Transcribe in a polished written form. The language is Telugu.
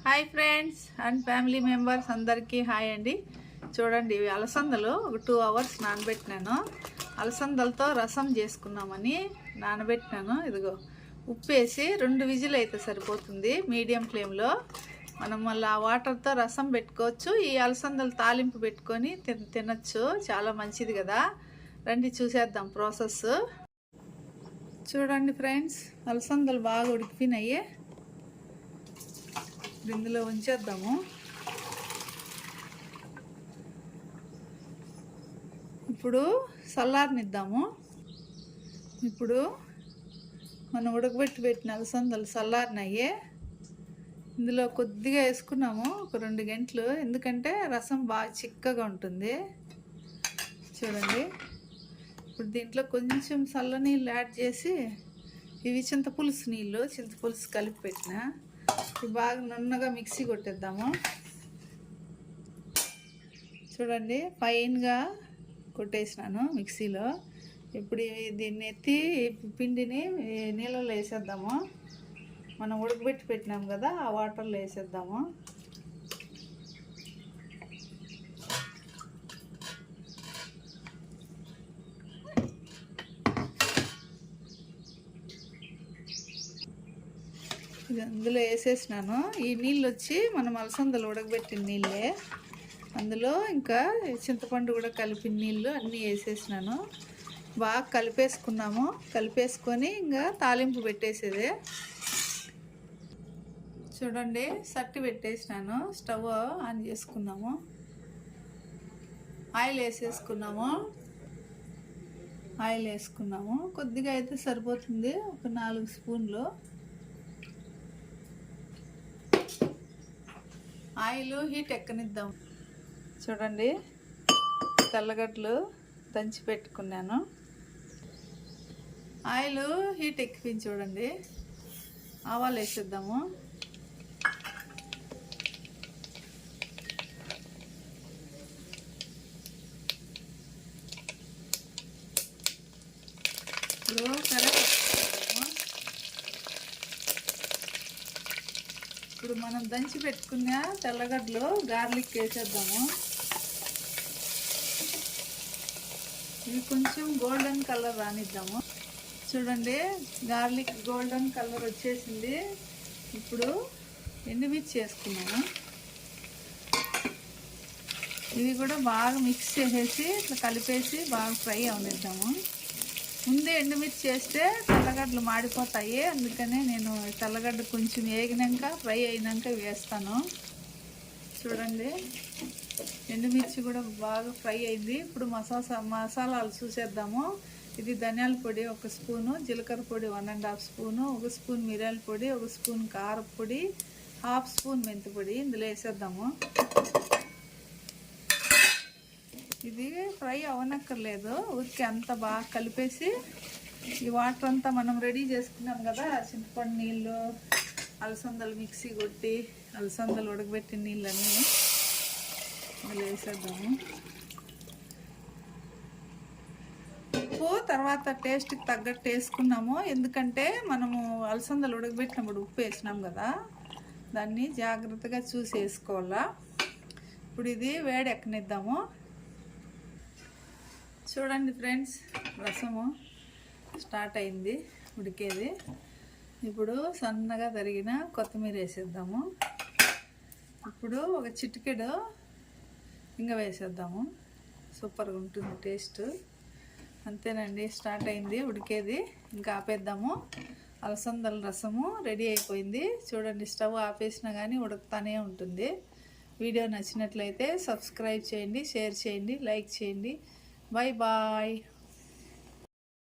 Hi friends and family members అందరికీ హాయ్ అండి. చూడండి, ఇవి అలసందలు ఒక 2 hours నానబెట్టినాను. అలసందలతో రసం చేసుకున్నామని నానబెట్టినాను. ఇదిగో ఉప్పు వేసి 2 విజిల్ అయితే సరిపోతుంది మీడియం ఫ్లేమ్లో. మనం మళ్ళీ ఆ వాటర్తో రసం పెట్టుకోవచ్చు. ఈ అలసందలు తాలింపు పెట్టుకొని తినచ్చు, చాలా మంచిది కదా. రండి చూసేద్దాం ప్రాసెస్. చూడండి ఫ్రెండ్స్, అలసందలు బాగా ఉడికిపోయినాయి. ఇందులో ఉంచేద్దాము. ఇప్పుడు చల్లారనిద్దాము. ఇప్పుడు మనం పెట్టిన అలసందలు చల్లారినాయి. ఇందులో కొద్దిగా వేసుకున్నాము, ఒక 2 గంటలు, ఎందుకంటే రసం బాగా చిక్కగా ఉంటుంది. చూడండి, ఇప్పుడు దీంట్లో కొంచెం చల్ల నీళ్ళు యాడ్ చేసి, ఇవి చింతపులుసు నీళ్ళు, చింతపులుసు కలిపి పెట్టిన, ఇవి బాగా నున్నగా మిక్సీ కొట్టేద్దాము. చూడండి, ఫైన్గా కొట్టేసినాను మిక్సీలో. ఇప్పుడు దీన్ని ఎత్తి పిండిని నీళ్ళలో వేసేద్దాము. మనం ఉడకబెట్టి పెట్టినాం కదా, ఆ వాటర్లో వేసేద్దాము. ఇది అందులో వేసేసినాను. ఈ నీళ్ళు వచ్చి మనం అలసందలు ఉడకబెట్టిన నీళ్ళే. అందులో ఇంకా చింతపండు కూడా కలిపిన నీళ్ళు అన్నీ వేసేసినాను. బాగా కలిపేసుకున్నాము. కలిపేసుకొని ఇంకా తాలింపు పెట్టేసేదే. చూడండి, సట్టి పెట్టేసినాను. స్టవ్ ఆన్ చేసుకున్నాము. ఆయిల్ వేసుకున్నాము. కొద్దిగా అయితే సరిపోతుంది, ఒక 4 స్పూన్లు. ఆయిల్ హీట్ ఎక్కనిద్దాం. చూడండి, తెల్లగడ్డలు దంచి పెట్టుకున్నాను. ఆయిల్ హీట్ ఎక్కించి చూడండి, ఆవాలు వేసేద్దాము. ఇప్పుడు ఇప్పుడు మనం దంచి పెట్టుకున్న తెల్లగడ్డలు గార్లిక్ వేసేద్దాము. ఇవి కొంచెం గోల్డెన్ కలర్ రానిద్దాము. చూడండి, గార్లిక్ గోల్డెన్ కలర్ వచ్చేసింది. ఇప్పుడు ఎండుమిర్చి వేసుకున్నాము. ఇవి కూడా బాగా మిక్స్ చేసేసి ఇట్లా కలిపేసి బాగా ఫ్రై అవనిద్దాము. ముందే ఎండుమిర్చి వేస్తే తెల్లగడ్డలు మాడిపోతాయి, అందుకనే నేను తెల్లగడ్డ కొంచెం వేగినాక ఫ్రై అయినాక వేస్తాను. చూడండి, ఎండుమిర్చి కూడా బాగా ఫ్రై అయింది. ఇప్పుడు మసాలాలు చూసేద్దాము. ఇది ధనియాల పొడి 1 స్పూను, జీలకర్ర పొడి 1½ స్పూను, 1 స్పూన్ మిరియాల పొడి, 1 స్పూన్ కారం పొడి, 1/2 స్పూన్ మెంతి పొడి ఇందులో వేసేద్దాము. ఇది ఫ్రై అవనక్కర్లేదు, ఊరికి అంతా బాగా కలిపేసి ఈ వాటర్ అంతా మనం రెడీ చేసుకున్నాం కదా, చింతపండు నీళ్ళు, అలసందలు మిక్సీ కొట్టి అలసందలు ఉడకబెట్టిన నీళ్ళన్నీ అందులో వేసేద్దాము. ఉప్పు తర్వాత టేస్ట్కి తగ్గట్టు వేసుకున్నాము, ఎందుకంటే మనము అలసందలు ఉడకబెట్టినప్పుడు ఉప్పు వేసినాం కదా, దాన్ని జాగ్రత్తగా చూసి వేసుకోవాలా. ఇప్పుడు ఇది వేడి ఎక్కనిద్దాము. చూడండి ఫ్రెండ్స్, రసము స్టార్ట్ అయింది ఉడికేది. ఇప్పుడు సన్నగా తరిగిన కొత్తిమీర వేసేద్దాము. ఇప్పుడు ఒక చిటికెడు ఇంగ వేసేద్దాము. సూపర్గా ఉంటుంది టేస్ట్. అంతేనండి, స్టార్ట్ అయింది ఉడికేది. ఇంకా ఆపేద్దాము. అలసందల రసము రెడీ అయిపోయింది. చూడండి, స్టవ్ ఆపేసినా కానీ ఉడుకుతానే ఉంటుంది. వీడియో నచ్చినట్లయితే సబ్స్క్రైబ్ చేయండి, షేర్ చేయండి, లైక్ చేయండి. Bye bye.